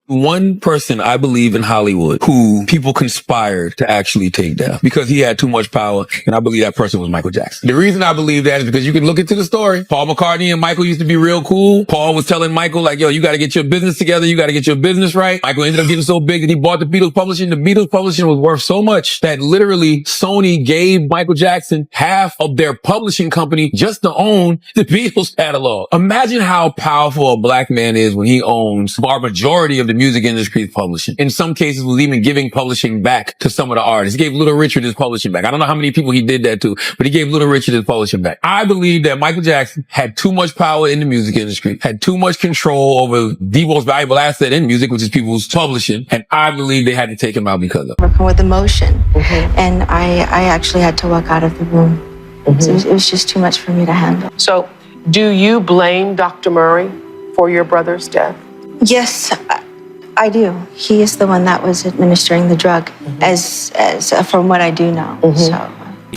One person I believe in Hollywood who people conspired to actually take down because he had too much power, and I believe that person was Michael Jackson. The reason I believe that is because you can look into the story. Paul McCartney and Michael used to be real cool. Paul was telling Michael, like, yo, you got to get your business together. You got to get your business right. Michael ended up getting so big that he bought the Beatles publishing. The Beatles publishing was worth so much that literally Sony gave Michael Jackson half of their publishing company just to own the Beatles catalog. Imagine how powerful a black man is when he owns our majority of the music industry's publishing. In some cases, was even giving publishing back to some of the artists. He gave Little Richard his publishing back. I don't know how many people he did that to, but he gave Little Richard his publishing back. I believe that Michael Jackson had too much power in the music industry, had too much control over the most valuable asset in music, which is people's publishing, and I believe they had to take him out because of it. Working with emotion, and I actually had to walk out of the room. So it was just too much for me to handle. So, do you blame Dr. Murray for your brother's death? Yes, I do. He is the one that was administering the drug, as from what I do know. So.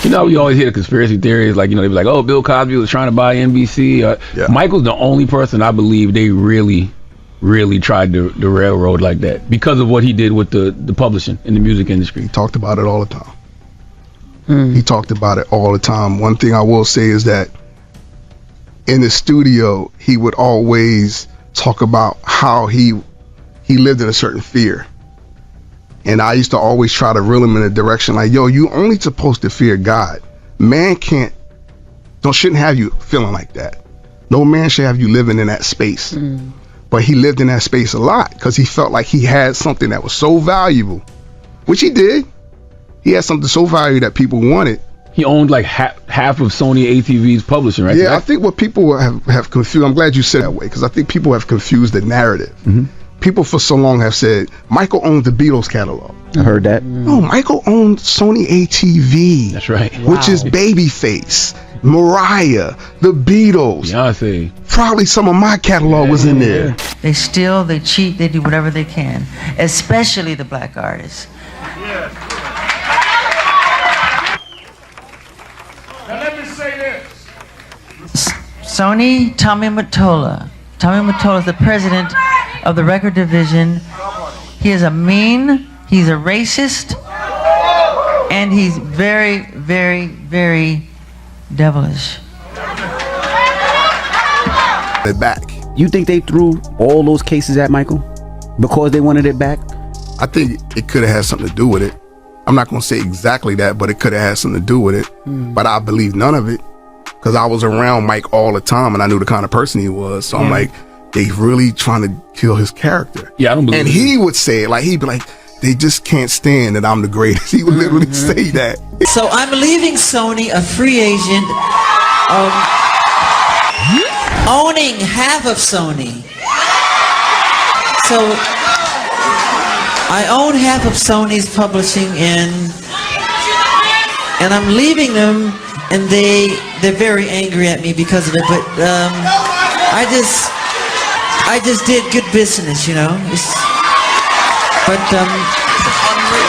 You know, we always hear the conspiracy theories, like, you know, they be like, oh, Bill Cosby was trying to buy NBC. Michael's the only person I believe they really tried to railroad like that because of what he did with the publishing in the music industry. He talked about it all the time. He talked about it all the time. One thing I will say is that in the studio, he would always talk about how he lived in a certain fear. And I used to always try to reel him in a direction like, yo, you only supposed to fear God. Man shouldn't have you feeling like that. No man should have you living in that space. But he lived in that space a lot because he felt like he had something that was so valuable, which he did. He had something so valuable that people wanted. He owned like half of Sony ATV's publishing, right? Yeah, I think what people have confused, I'm glad you said that way, because I think people have confused the narrative. People for so long have said, Michael owned the Beatles catalog. I heard that. No, Michael owned Sony ATV. That's right. Which is Babyface, Mariah, the Beatles. Beyonce. Probably some of my catalog was in there. They steal, they cheat, they do whatever they can, especially the black artists. Now let me say this. Sony, Tommy Mottola. Tommy Mottola is the president of the record division. He is a mean, he's a racist, and he's very, very, very devilish. Back. You think they threw all those cases at Michael because they wanted it back? I think it could have had something to do with it. I'm not going to say exactly that, but it could have had something to do with it. But I believe none of it because I was around Mike all the time and I knew the kind of person he was. So I'm like, they really trying to kill his character. Yeah, I don't believe And he would say it, like, he'd be like, they just can't stand that I'm the greatest. He would literally say that. So I'm leaving Sony a free agent, owning half of Sony. So I own half of Sony's publishing, and I'm leaving them, and they're very angry at me because of it. But I just did good business, you know.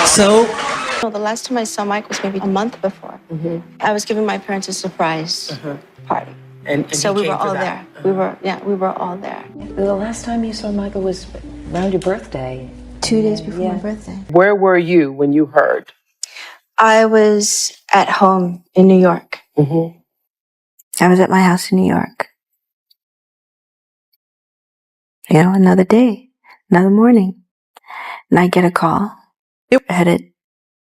So. Well, the last time I saw Mike was maybe a month before. I was giving my parents a surprise party. And so we were all there. We were all there. The last time you saw Michael was around your birthday. 2 days before my birthday. Where were you when you heard? I was at home in New York. I was at my house in New York. You know, another day, another morning. And I get a call. Headed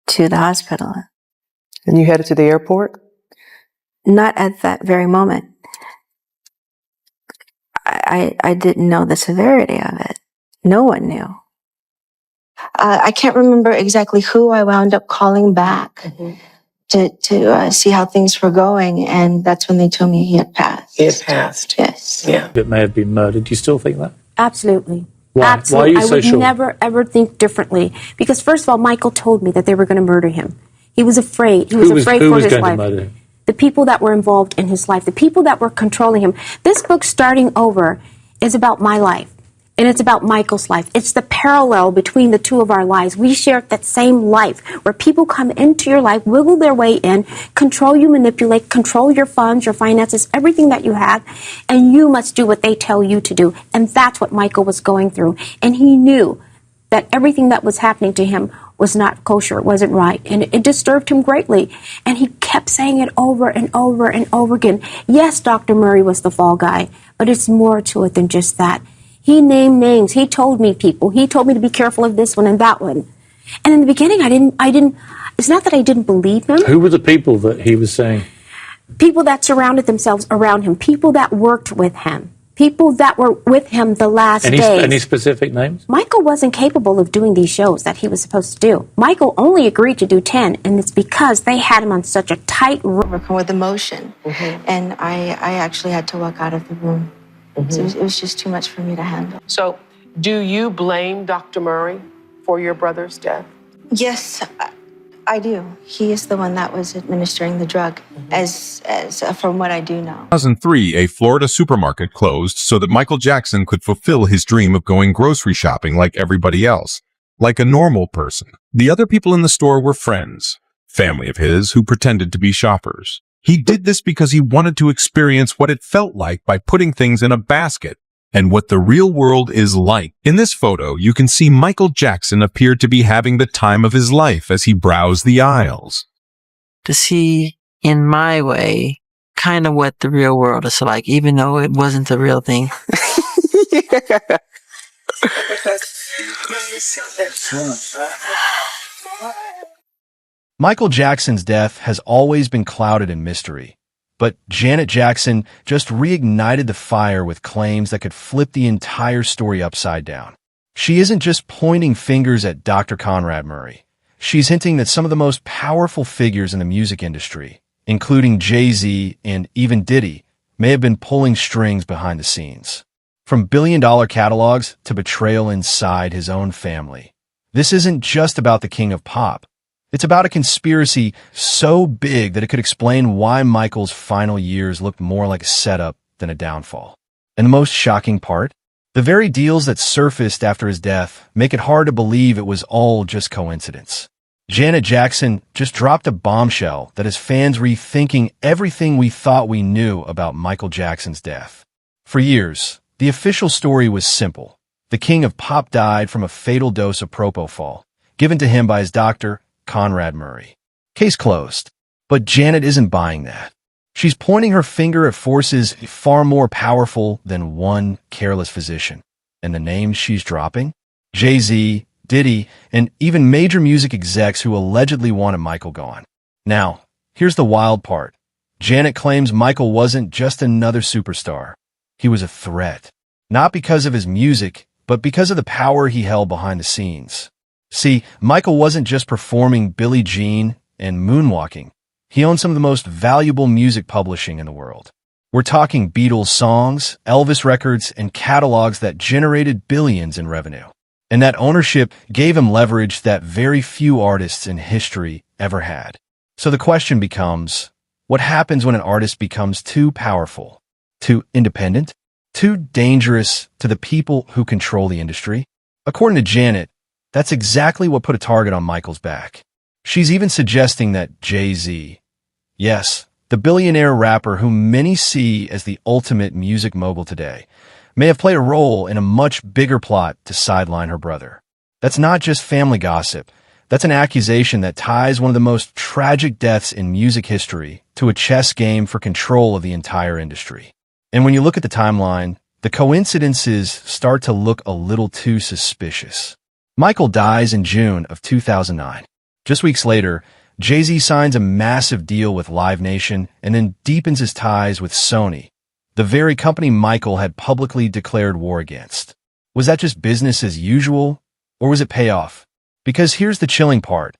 to the hospital. And you headed to the airport? Not at that very moment. I didn't know the severity of it. No one knew. I can't remember exactly who I wound up calling back to see how things were going, and that's when they told me he had passed. He had passed. Yes. Yeah. It may have been murdered. Do you still think that? Absolutely. Why? Absolutely. Why are you so sure? I would never, ever think differently. Because first of all, Michael told me that they were going to murder him. He was afraid. He was afraid for his life. Who was going to murder him? The people that were involved in his life, the people that were controlling him. This book, Starting Over, is about my life. And it's about Michael's life. It's the parallel between the two of our lives. We share that same life where people come into your life, wiggle their way in, control you, manipulate, control your funds, your finances, everything that you have, and you must do what they tell you to do. And that's what Michael was going through. And he knew that everything that was happening to him was not kosher, it wasn't right, and it disturbed him greatly. And he kept saying it over and over and over again. Yes, Dr. Murray was the fall guy, but it's more to it than just that. He named names. He told me people. He told me to be careful of this one and that one. And in the beginning, I didn't, it's not that I didn't believe him. Who were the people that he was saying? People that surrounded themselves around him, people that worked with him, people that were with him the last days. Any specific names? Michael wasn't capable of doing these shows that he was supposed to do. Michael only agreed to do 10, and it's because they had him on such a tight rope. Overcome with emotion. And I actually had to walk out of the room. So it was just too much for me to handle. So, do you blame Dr. Murray for your brother's death? Yes, I do. He is the one that was administering the drug, as from what I do know. 2003, a Florida supermarket closed so that Michael Jackson could fulfill his dream of going grocery shopping like everybody else, like a normal person. The other people in the store were friends, family of his who pretended to be shoppers. He did this because he wanted to experience what it felt like by putting things in a basket and what the real world is like. In this photo, you can see Michael Jackson appeared to be having the time of his life as he browsed the aisles. To see, in my way, kind of what the real world is like, even though it wasn't the real thing. Michael Jackson's death has always been clouded in mystery. But Janet Jackson just reignited the fire with claims that could flip the entire story upside down. She isn't just pointing fingers at Dr. Conrad Murray. She's hinting that some of the most powerful figures in the music industry, including Jay-Z and even Diddy, may have been pulling strings behind the scenes. From billion-dollar catalogs to betrayal inside his own family. This isn't just about the king of pop. It's about a conspiracy so big that it could explain why Michael's final years looked more like a setup than a downfall. And the most shocking part? The very deals that surfaced after his death make it hard to believe it was all just coincidence. Janet Jackson just dropped a bombshell that has fans rethinking everything we thought we knew about Michael Jackson's death. For years, the official story was simple. The king of pop died from a fatal dose of propofol, given to him by his doctor, Conrad Murray. Case closed. But Janet isn't buying that. She's pointing her finger at forces far more powerful than one careless physician. And the names she's dropping? Jay-Z, Diddy, and even major music execs who allegedly wanted Michael gone. Now, here's the wild part. Janet claims Michael wasn't just another superstar. He was a threat. Not because of his music, but because of the power he held behind the scenes. See, Michael wasn't just performing Billie Jean and moonwalking. He owned some of the most valuable music publishing in the world. We're talking Beatles songs, Elvis records, and catalogs that generated billions in revenue. And that ownership gave him leverage that very few artists in history ever had. So the question becomes, what happens when an artist becomes too powerful, too independent, too dangerous to the people who control the industry? According to Janet, that's exactly what put a target on Michael's back. She's even suggesting that Jay-Z, yes, the billionaire rapper whom many see as the ultimate music mogul today, may have played a role in a much bigger plot to sideline her brother. That's not just family gossip. That's an accusation that ties one of the most tragic deaths in music history to a chess game for control of the entire industry. And when you look at the timeline, the coincidences start to look a little too suspicious. Michael dies in June of 2009. Just weeks later, Jay-Z signs a massive deal with Live Nation and then deepens his ties with Sony, the very company Michael had publicly declared war against. Was that just business as usual, or was it payoff? Because here's the chilling part.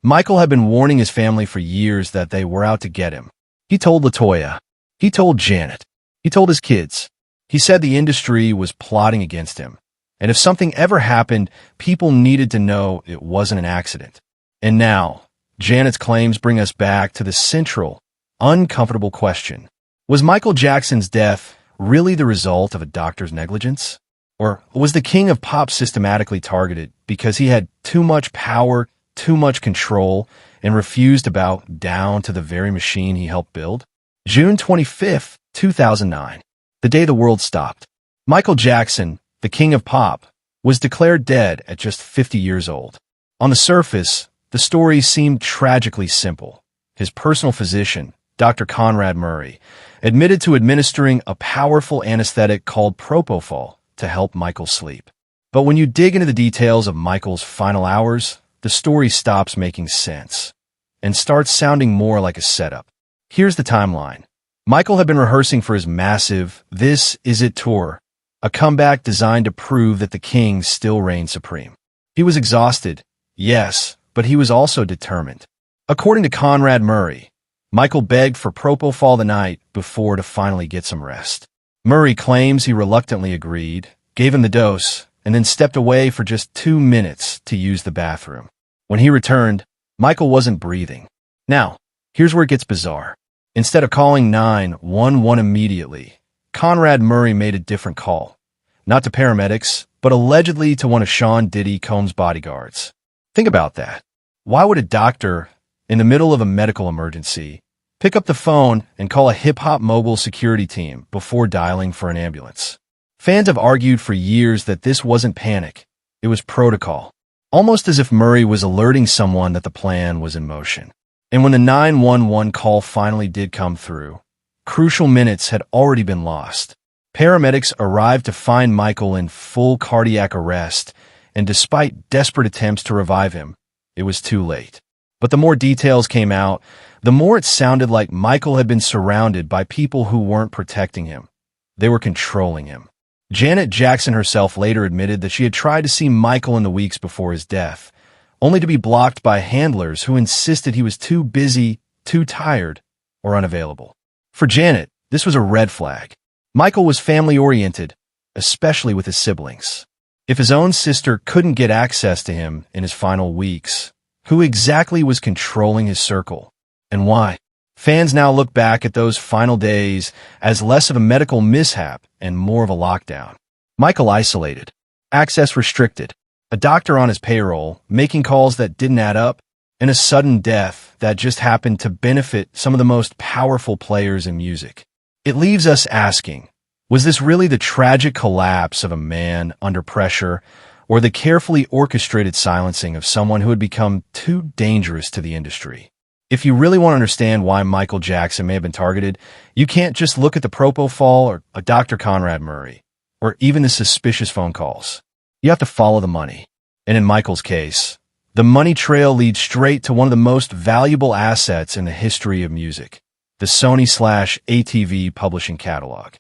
Michael had been warning his family for years that they were out to get him. He told LaToya. He told Janet. He told his kids. He said the industry was plotting against him. And if something ever happened, people needed to know it wasn't an accident. And now, Janet's claims bring us back to the central, uncomfortable question. Was Michael Jackson's death really the result of a doctor's negligence? Or was the king of pop systematically targeted because he had too much power, too much control, and refused to bow down to the very machine he helped build? June 25th, 2009, the day the world stopped. Michael Jackson, the king of pop, was declared dead at just 50 years old. On the surface, the story seemed tragically simple. His personal physician, Dr. Conrad Murray, admitted to administering a powerful anesthetic called propofol to help Michael sleep. But when you dig into the details of Michael's final hours, the story stops making sense and starts sounding more like a setup. Here's the timeline. Michael had been rehearsing for his massive This Is It tour, a comeback designed to prove that the king still reigned supreme. He was exhausted, yes, but he was also determined. According to Conrad Murray, Michael begged for propofol the night before to finally get some rest. Murray claims he reluctantly agreed, gave him the dose, and then stepped away for just 2 minutes to use the bathroom. When he returned, Michael wasn't breathing. Now, here's where it gets bizarre. Instead of calling 911 immediately, Conrad Murray made a different call. Not to paramedics, but allegedly to one of Sean Diddy Combs' bodyguards. Think about that. Why would a doctor, in the middle of a medical emergency, pick up the phone and call a hip-hop mobile security team before dialing for an ambulance? Fans have argued for years that this wasn't panic, it was protocol. Almost as if Murray was alerting someone that the plan was in motion. And when the 911 call finally did come through, crucial minutes had already been lost. Paramedics arrived to find Michael in full cardiac arrest, and despite desperate attempts to revive him, it was too late. But the more details came out, the more it sounded like Michael had been surrounded by people who weren't protecting him. They were controlling him. Janet Jackson herself later admitted that she had tried to see Michael in the weeks before his death, only to be blocked by handlers who insisted he was too busy, too tired, or unavailable. For Janet, this was a red flag. Michael was family-oriented, especially with his siblings. If his own sister couldn't get access to him in his final weeks, who exactly was controlling his circle, and why? Fans now look back at those final days as less of a medical mishap and more of a lockdown. Michael isolated, access restricted, a doctor on his payroll making calls that didn't add up, and a sudden death that just happened to benefit some of the most powerful players in music. It leaves us asking, was this really the tragic collapse of a man under pressure, or the carefully orchestrated silencing of someone who had become too dangerous to the industry? If you really want to understand why Michael Jackson may have been targeted, you can't just look at the propofol or a Dr. Conrad Murray, or even the suspicious phone calls. You have to follow the money. And in Michael's case, the money trail leads straight to one of the most valuable assets in the history of music, the Sony/ATV publishing catalog.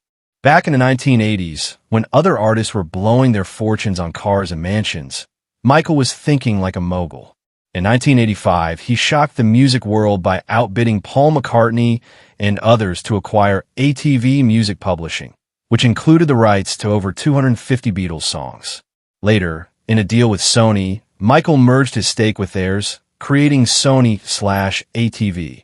Back in the 1980s, when other artists were blowing their fortunes on cars and mansions, Michael was thinking like a mogul. In 1985, he shocked the music world by outbidding Paul McCartney and others to acquire ATV Music Publishing, which included the rights to over 250 Beatles songs. Later, in a deal with Sony, Michael merged his stake with theirs, creating Sony/ATV,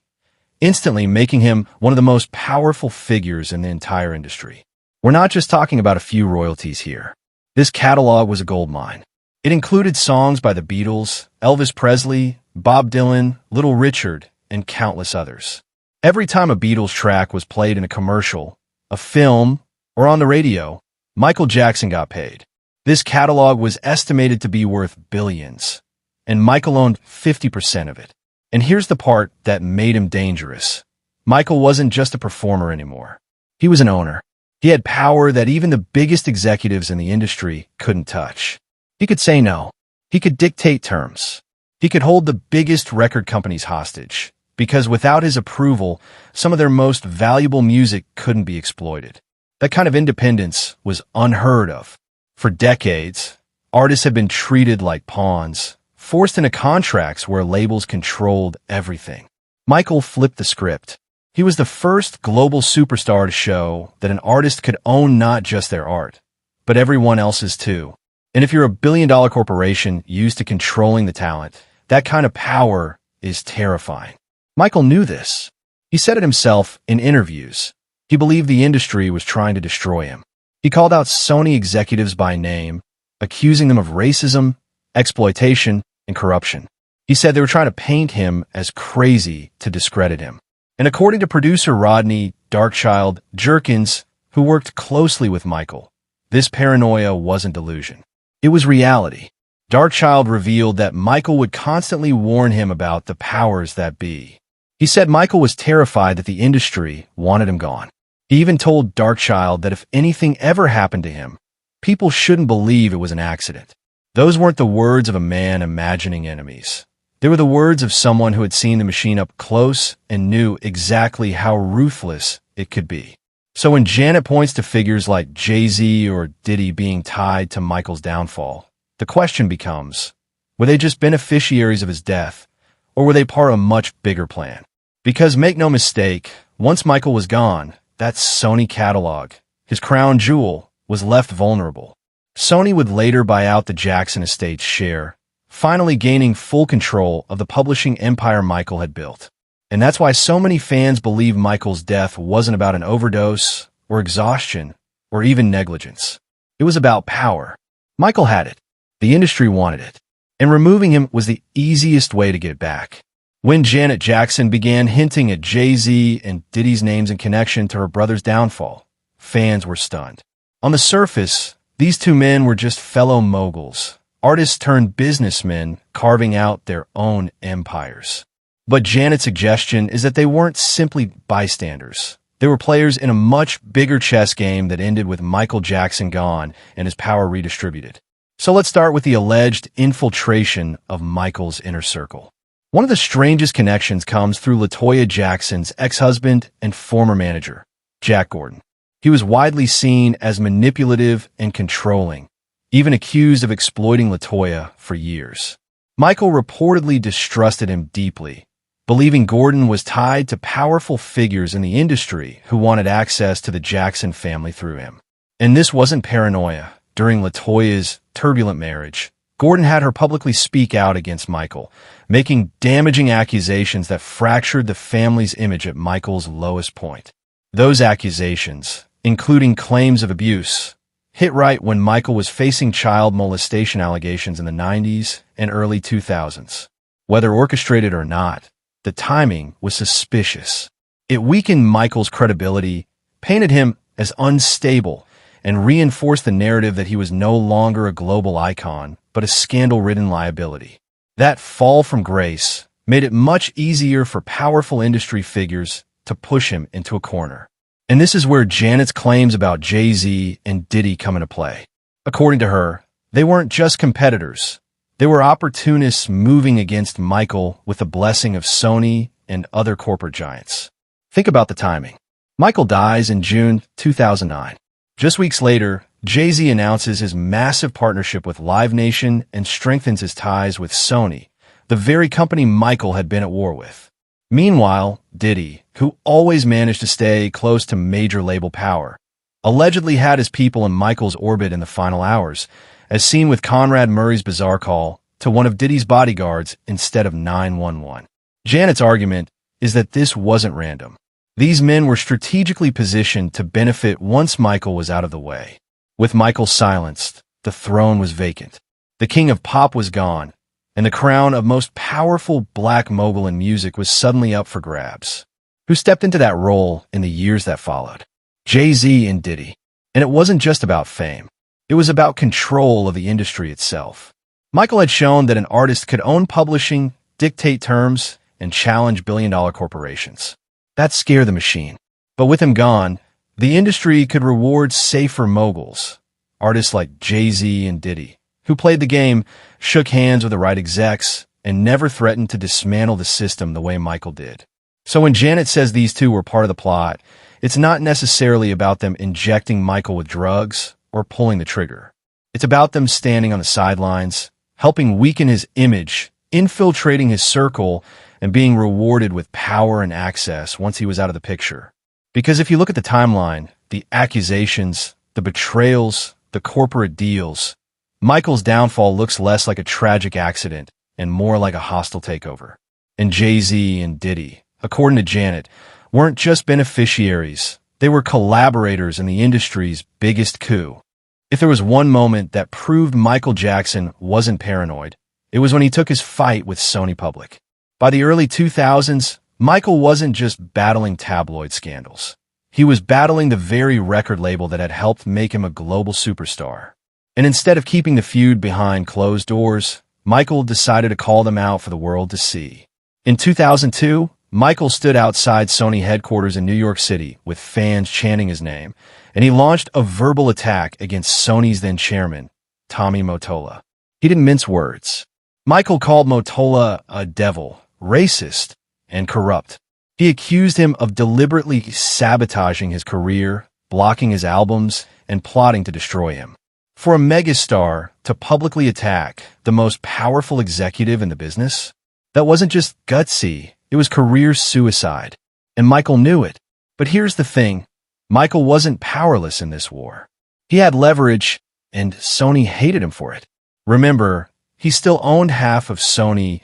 instantly making him one of the most powerful figures in the entire industry. We're not just talking about a few royalties here. This catalog was a goldmine. It included songs by the Beatles, Elvis Presley, Bob Dylan, Little Richard, and countless others. Every time a Beatles track was played in a commercial, a film, or on the radio, Michael Jackson got paid. This catalog was estimated to be worth billions, and Michael owned 50% of it. And here's the part that made him dangerous. Michael wasn't just a performer anymore. He was an owner. He had power that even the biggest executives in the industry couldn't touch. He could say no. He could dictate terms. He could hold the biggest record companies hostage, because without his approval, some of their most valuable music couldn't be exploited. That kind of independence was unheard of. For decades, artists had been treated like pawns, forced into contracts where labels controlled everything. Michael flipped the script. He was the first global superstar to show that an artist could own not just their art, but everyone else's too. And if you're a billion-dollar corporation used to controlling the talent, that kind of power is terrifying. Michael knew this. He said it himself in interviews. He believed the industry was trying to destroy him. He called out Sony executives by name, accusing them of racism, exploitation, and corruption. He said they were trying to paint him as crazy to discredit him. And according to producer Rodney Darkchild Jerkins, who worked closely with Michael, this paranoia wasn't delusion. It It was reality. Darkchild revealed that Michael would constantly warn him about the powers that be. He said Michael was terrified that the industry wanted him gone. He even told Darkchild that if anything ever happened to him, people shouldn't believe it was an accident. Those weren't the words of a man imagining enemies. They were the words of someone who had seen the machine up close and knew exactly how ruthless it could be. So when Janet points to figures like Jay-Z or Diddy being tied to Michael's downfall, the question becomes, were they just beneficiaries of his death, or were they part of a much bigger plan? Because make no mistake, once Michael was gone, that Sony catalog, his crown jewel, was left vulnerable. Sony would later buy out the Jackson estate's share, finally gaining full control of the publishing empire Michael had built. And that's why so many fans believe Michael's death wasn't about an overdose, or exhaustion, or even negligence. It was about power. Michael had it. The industry wanted it. And removing him was the easiest way to get it back. When Janet Jackson began hinting at Jay-Z and Diddy's names in connection to her brother's downfall, fans were stunned. On the surface, these two men were just fellow moguls, artists turned businessmen carving out their own empires. But Janet's suggestion is that they weren't simply bystanders. They were players in a much bigger chess game that ended with Michael Jackson gone and his power redistributed. So let's start with the alleged infiltration of Michael's inner circle. One of the strangest connections comes through LaToya Jackson's ex-husband and former manager, Jack Gordon. He was widely seen as manipulative and controlling, even accused of exploiting LaToya for years. Michael reportedly distrusted him deeply, believing Gordon was tied to powerful figures in the industry who wanted access to the Jackson family through him. And this wasn't paranoia. During LaToya's turbulent marriage, Gordon had her publicly speak out against Michael, making damaging accusations that fractured the family's image at Michael's lowest point. Those accusations, including claims of abuse, hit right when Michael was facing child molestation allegations in the 90s and early 2000s. Whether orchestrated or not, the timing was suspicious. It weakened Michael's credibility, painted him as unstable, and reinforced the narrative that he was no longer a global icon, but a scandal-ridden liability. That fall from grace made it much easier for powerful industry figures to push him into a corner. And this is where Janet's claims about Jay-Z and Diddy come into play. According to her, they weren't just competitors. They were opportunists moving against Michael with the blessing of Sony and other corporate giants. Think about the timing. Michael dies in June 2009. Just weeks later, Jay-Z announces his massive partnership with Live Nation and strengthens his ties with Sony, the very company Michael had been at war with. Meanwhile, Diddy, who always managed to stay close to major label power, allegedly had his people in Michael's orbit in the final hours, as seen with Conrad Murray's bizarre call to one of Diddy's bodyguards instead of 911. Janet's argument is that this wasn't random. These men were strategically positioned to benefit once Michael was out of the way. With Michael silenced, the throne was vacant. The king of pop was gone, and the crown of most powerful black mogul in music was suddenly up for grabs. Who stepped into that role in the years that followed? Jay-Z and Diddy. And it wasn't just about fame. It was about control of the industry itself. Michael had shown that an artist could own publishing, dictate terms, and challenge billion-dollar corporations. That scared the machine. But with him gone, the industry could reward safer moguls, artists like Jay-Z and Diddy, who played the game, shook hands with the right execs, and never threatened to dismantle the system the way Michael did. So when Janet says these two were part of the plot, it's not necessarily about them injecting Michael with drugs or pulling the trigger. It's about them standing on the sidelines, helping weaken his image, infiltrating his circle, and being rewarded with power and access once he was out of the picture. Because if you look at the timeline, the accusations, the betrayals, the corporate deals, Michael's downfall looks less like a tragic accident and more like a hostile takeover. And Jay-Z and Diddy, according to Janet, weren't just beneficiaries. They were collaborators in the industry's biggest coup. If there was one moment that proved Michael Jackson wasn't paranoid, it was when he took his fight with Sony Public. By the early 2000s, Michael wasn't just battling tabloid scandals. He was battling the very record label that had helped make him a global superstar. And instead of keeping the feud behind closed doors, Michael decided to call them out for the world to see. In 2002, Michael stood outside Sony headquarters in New York City with fans chanting his name, and he launched a verbal attack against Sony's then chairman, Tommy Mottola. He didn't mince words. Michael called Mottola a devil, racist, and corrupt. He accused him of deliberately sabotaging his career, blocking his albums, and plotting to destroy him. For a megastar to publicly attack the most powerful executive in the business, that wasn't just gutsy, it was career suicide. And Michael knew it. But here's the thing, Michael wasn't powerless in this war. He had leverage, and Sony hated him for it. Remember, he still owned half of Sony/ATV,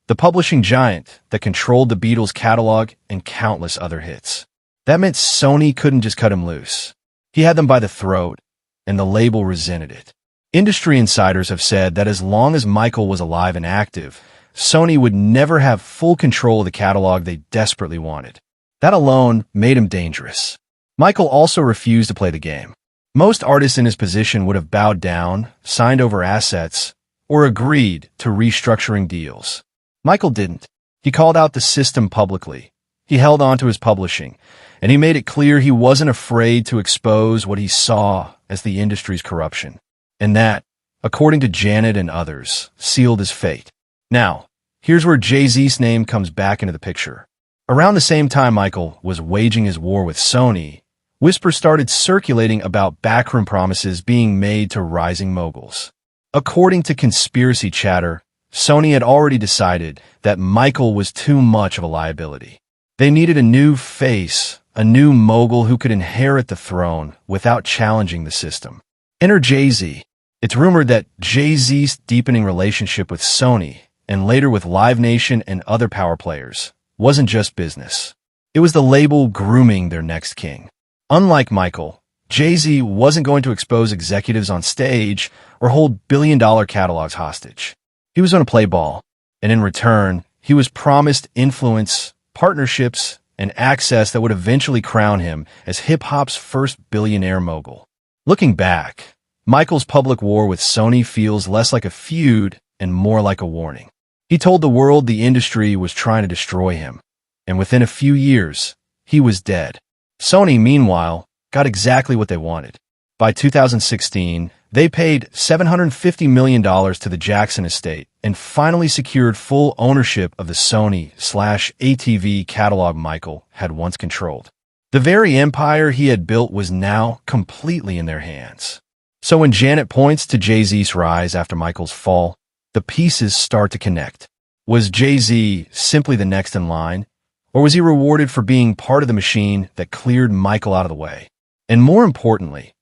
the publishing giant that controlled the Beatles' catalog and countless other hits. That meant Sony couldn't just cut him loose. He had them by the throat, and the label resented it. Industry insiders have said that as long as Michael was alive and active, Sony would never have full control of the catalog they desperately wanted. That alone made him dangerous. Michael also refused to play the game. Most artists in his position would have bowed down, signed over assets, or agreed to restructuring deals. Michael didn't. He called out the system publicly. He held on to his publishing, and he made it clear he wasn't afraid to expose what he saw as the industry's corruption. And that, according to Janet and others, sealed his fate. Now, here's where Jay-Z's name comes back into the picture. Around the same time Michael was waging his war with Sony, whispers started circulating about backroom promises being made to rising moguls. According to conspiracy chatter, Sony had already decided that Michael was too much of a liability. They needed a new face, a new mogul who could inherit the throne without challenging the system. Enter Jay-Z. It's rumored that Jay-Z's deepening relationship with Sony, and later with Live Nation and other power players, wasn't just business. It was the label grooming their next king. Unlike Michael, Jay-Z wasn't going to expose executives on stage or hold billion-dollar catalogs hostage. He was going to play ball, and in return, he was promised influence, partnerships, and access that would eventually crown him as hip-hop's first billionaire mogul. Looking back, Michael's public war with Sony feels less like a feud and more like a warning. He told the world the industry was trying to destroy him, and within a few years, he was dead. Sony, meanwhile, got exactly what they wanted. By 2016, they paid $750 million to the Jackson estate and finally secured full ownership of the Sony/ATV catalog Michael had once controlled. The very empire he had built was now completely in their hands. So when Janet points to Jay-Z's rise after Michael's fall, the pieces start to connect. Was Jay-Z simply the next in line, or was he rewarded for being part of the machine that cleared Michael out of the way? And more importantly,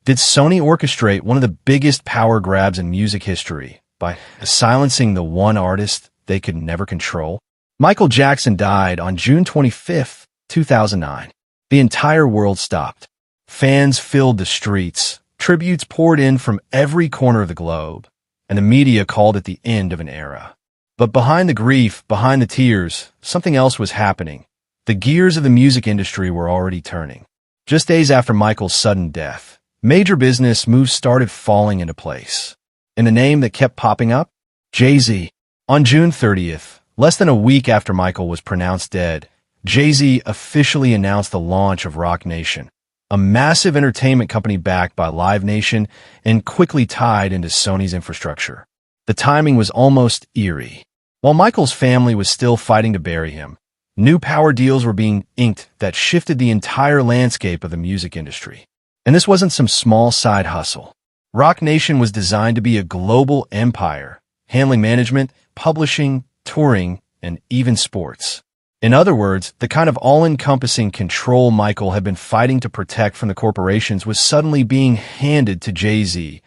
did Sony orchestrate one of the biggest power grabs in music history by silencing the one artist they could never control? Michael Jackson died on June 25, 2009. The entire world stopped. Fans filled the streets, tributes poured in from every corner of the globe, and the media called it the end of an era. But behind the grief, behind the tears, something else was happening. The gears of the music industry were already turning. Just days after Michael's sudden death, major business moves started falling into place. And the name that kept popping up? Jay-Z. On June 30th, less than a week after Michael was pronounced dead, Jay-Z officially announced the launch of Roc Nation, a massive entertainment company backed by Live Nation and quickly tied into Sony's infrastructure. The timing was almost eerie. While Michael's family was still fighting to bury him, new power deals were being inked that shifted the entire landscape of the music industry. And this wasn't some small side hustle. Roc Nation was designed to be a global empire, handling management, publishing, touring, and even sports. In other words, the kind of all-encompassing control Michael had been fighting to protect from the corporations was suddenly being handed to Jay-Z,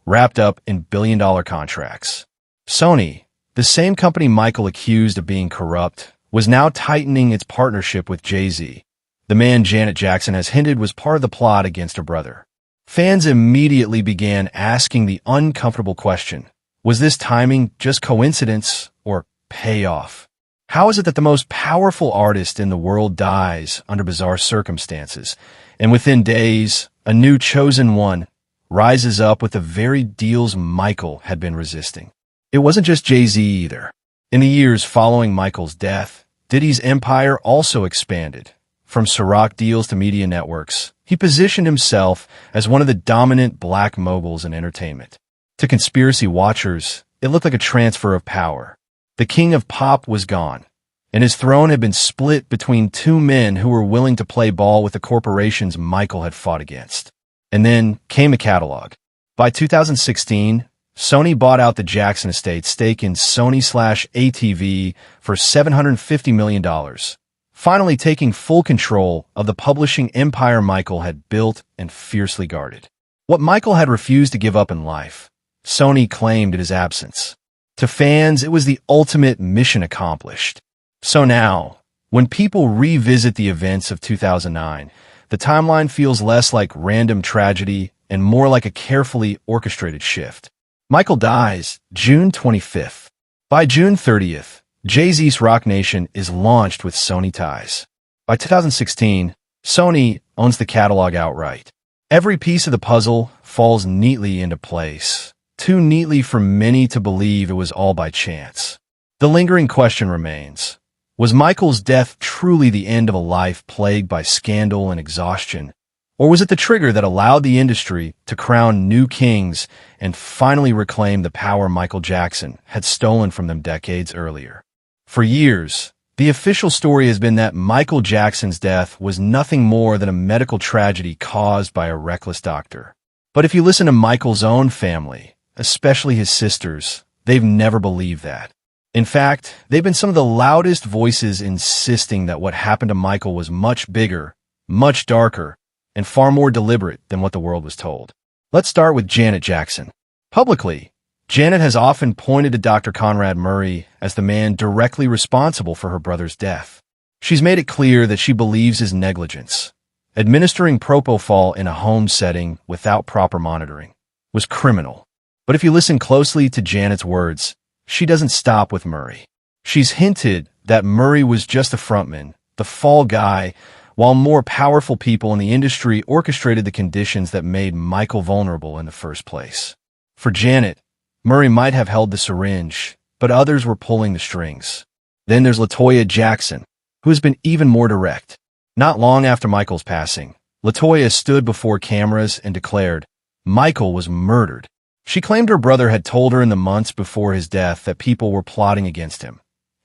wrapped up in billion-dollar contracts. Sony, the same company Michael accused of being corrupt, was now tightening its partnership with Jay-Z, the man Janet Jackson has hinted was part of the plot against her brother. Fans immediately began asking the uncomfortable question, was this timing just coincidence or payoff? How is it that the most powerful artist in the world dies under bizarre circumstances, and within days, a new chosen one, rises up with the very deals Michael had been resisting. It wasn't just Jay-Z either. In the years following Michael's death, Diddy's empire also expanded. From Ciroc deals to media networks, he positioned himself as one of the dominant black moguls in entertainment. To conspiracy watchers, it looked like a transfer of power. The king of pop was gone, and his throne had been split between two men who were willing to play ball with the corporations Michael had fought against. And then came a catalog. By 2016, Sony bought out the Jackson estate's stake in Sony/ATV for $750 million, finally taking full control of the publishing empire Michael had built and fiercely guarded. What Michael had refused to give up in life, Sony claimed in his absence. To fans, it was the ultimate mission accomplished. So now, when people revisit the events of 2009, the timeline feels less like random tragedy and more like a carefully orchestrated shift. Michael dies June 25th. By June 30th, Jay-Z's Roc Nation is launched with Sony ties. By 2016, Sony owns the catalog outright. Every piece of the puzzle falls neatly into place, too neatly for many to believe it was all by chance. The lingering question remains, was Michael's death truly the end of a life plagued by scandal and exhaustion? Or was it the trigger that allowed the industry to crown new kings and finally reclaim the power Michael Jackson had stolen from them decades earlier? For years, the official story has been that Michael Jackson's death was nothing more than a medical tragedy caused by a reckless doctor. But if you listen to Michael's own family, especially his sisters, they've never believed that. In fact, they've been some of the loudest voices insisting that what happened to Michael was much bigger, much darker, and far more deliberate than what the world was told. Let's start with Janet Jackson. Publicly, Janet has often pointed to Dr. Conrad Murray as the man directly responsible for her brother's death. She's made it clear that she believes his negligence. Administering propofol in a home setting without proper monitoring was criminal. But if you listen closely to Janet's words, she doesn't stop with Murray. She's hinted that Murray was just a frontman, the fall guy, while more powerful people in the industry orchestrated the conditions that made Michael vulnerable in the first place. For Janet, Murray might have held the syringe, but others were pulling the strings. Then there's LaToya Jackson, who has been even more direct. Not long after Michael's passing, LaToya stood before cameras and declared, Michael was murdered. She claimed her brother had told her in the months before his death that people were plotting against him,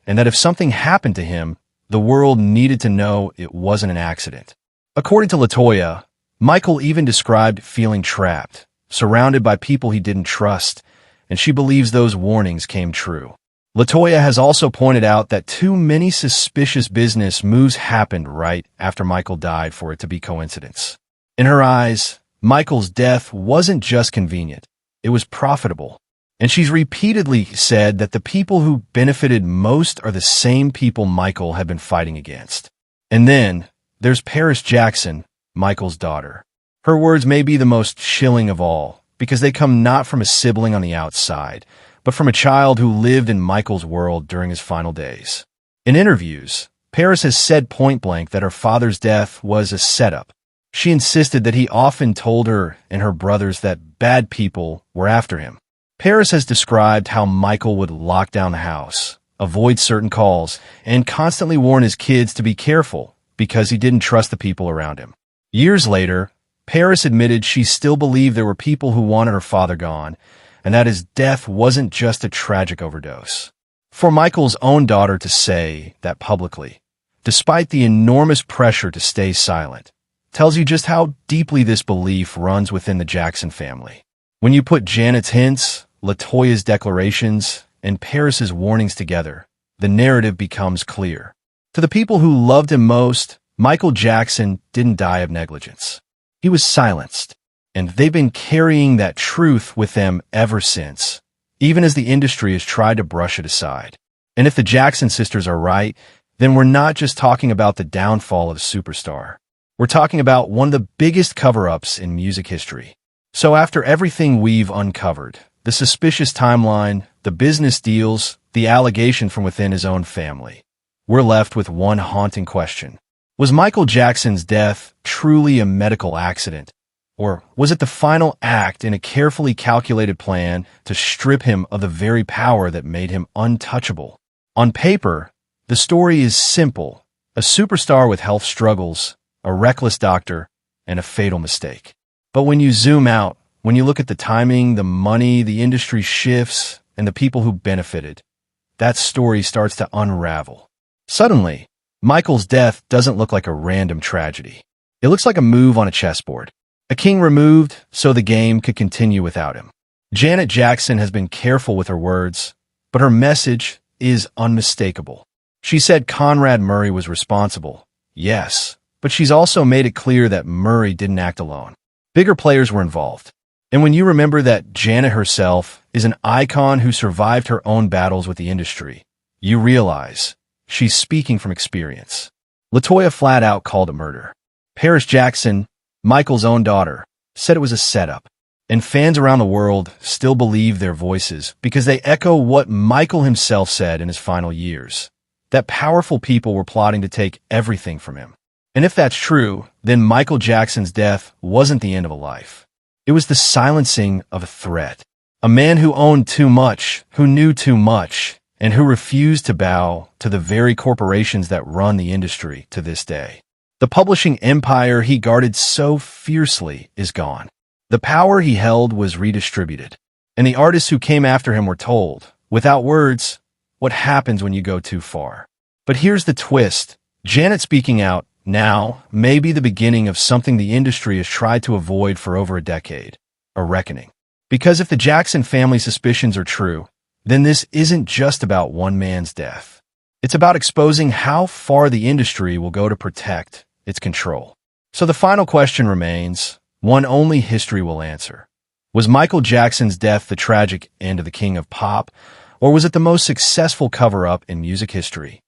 and that if something happened to him, the world needed to know it wasn't an accident. According to LaToya, Michael even described feeling trapped, surrounded by people he didn't trust, and she believes those warnings came true. LaToya has also pointed out that too many suspicious business moves happened right after Michael died for it to be coincidence. In her eyes, Michael's death wasn't just convenient, it was profitable. And she's repeatedly said that the people who benefited most are the same people Michael had been fighting against. And then there's Paris Jackson, Michael's daughter. Her words may be the most chilling of all, because they come not from a sibling on the outside, but from a child who lived in Michael's world during his final days. In interviews, Paris has said point-blank that her father's death was a setup. She insisted that he often told her and her brothers that bad people were after him. Paris has described how Michael would lock down the house, avoid certain calls, and constantly warn his kids to be careful because he didn't trust the people around him. Years later, Paris admitted she still believed there were people who wanted her father gone, and that his death wasn't just a tragic overdose. For Michael's own daughter to say that publicly, despite the enormous pressure to stay silent, tells you just how deeply this belief runs within the Jackson family. When you put Janet's hints, LaToya's declarations, and Paris's warnings together, the narrative becomes clear. To the people who loved him most, Michael Jackson didn't die of negligence. He was silenced, and they've been carrying that truth with them ever since, even as the industry has tried to brush it aside. And if the Jackson sisters are right, then we're not just talking about the downfall of a superstar. We're talking about one of the biggest cover-ups in music history. So after everything we've uncovered, the suspicious timeline, the business deals, the allegation from within his own family, we're left with one haunting question. Was Michael Jackson's death truly a medical accident, Or was it the final act in a carefully calculated plan to strip him of the very power that made him untouchable? On paper, the story is simple: a superstar with health struggles, a reckless doctor, and a fatal mistake. But when you zoom out, when you look at the timing, the money, the industry shifts, and the people who benefited, that story starts to unravel. Suddenly, Michael's death doesn't look like a random tragedy. It looks like a move on a chessboard. A king removed so the game could continue without him. Janet Jackson has been careful with her words, but her message is unmistakable. She said Conrad Murray was responsible, yes, but she's also made it clear that Murray didn't act alone. Bigger players were involved. And when you remember that Janet herself is an icon who survived her own battles with the industry, you realize she's speaking from experience. LaToya flat out called it murder. Paris Jackson, Michael's own daughter, said it was a setup. And fans around the world still believe their voices because they echo what Michael himself said in his final years, that powerful people were plotting to take everything from him. And if that's true, then Michael Jackson's death wasn't the end of a life. It was the silencing of a threat. A man who owned too much, who knew too much, and who refused to bow to the very corporations that run the industry to this day. The publishing empire he guarded so fiercely is gone. The power he held was redistributed, and the artists who came after him were told, without words, what happens when you go too far. But here's the twist. Janet speaking out now may be the beginning of something the industry has tried to avoid for over a decade, a reckoning. Because if the Jackson family suspicions are true, then this isn't just about one man's death. It's about exposing how far the industry will go to protect its control. So the final question remains, one only history will answer. Was Michael Jackson's death the tragic end of the king of pop, or was it the most successful cover-up in music history?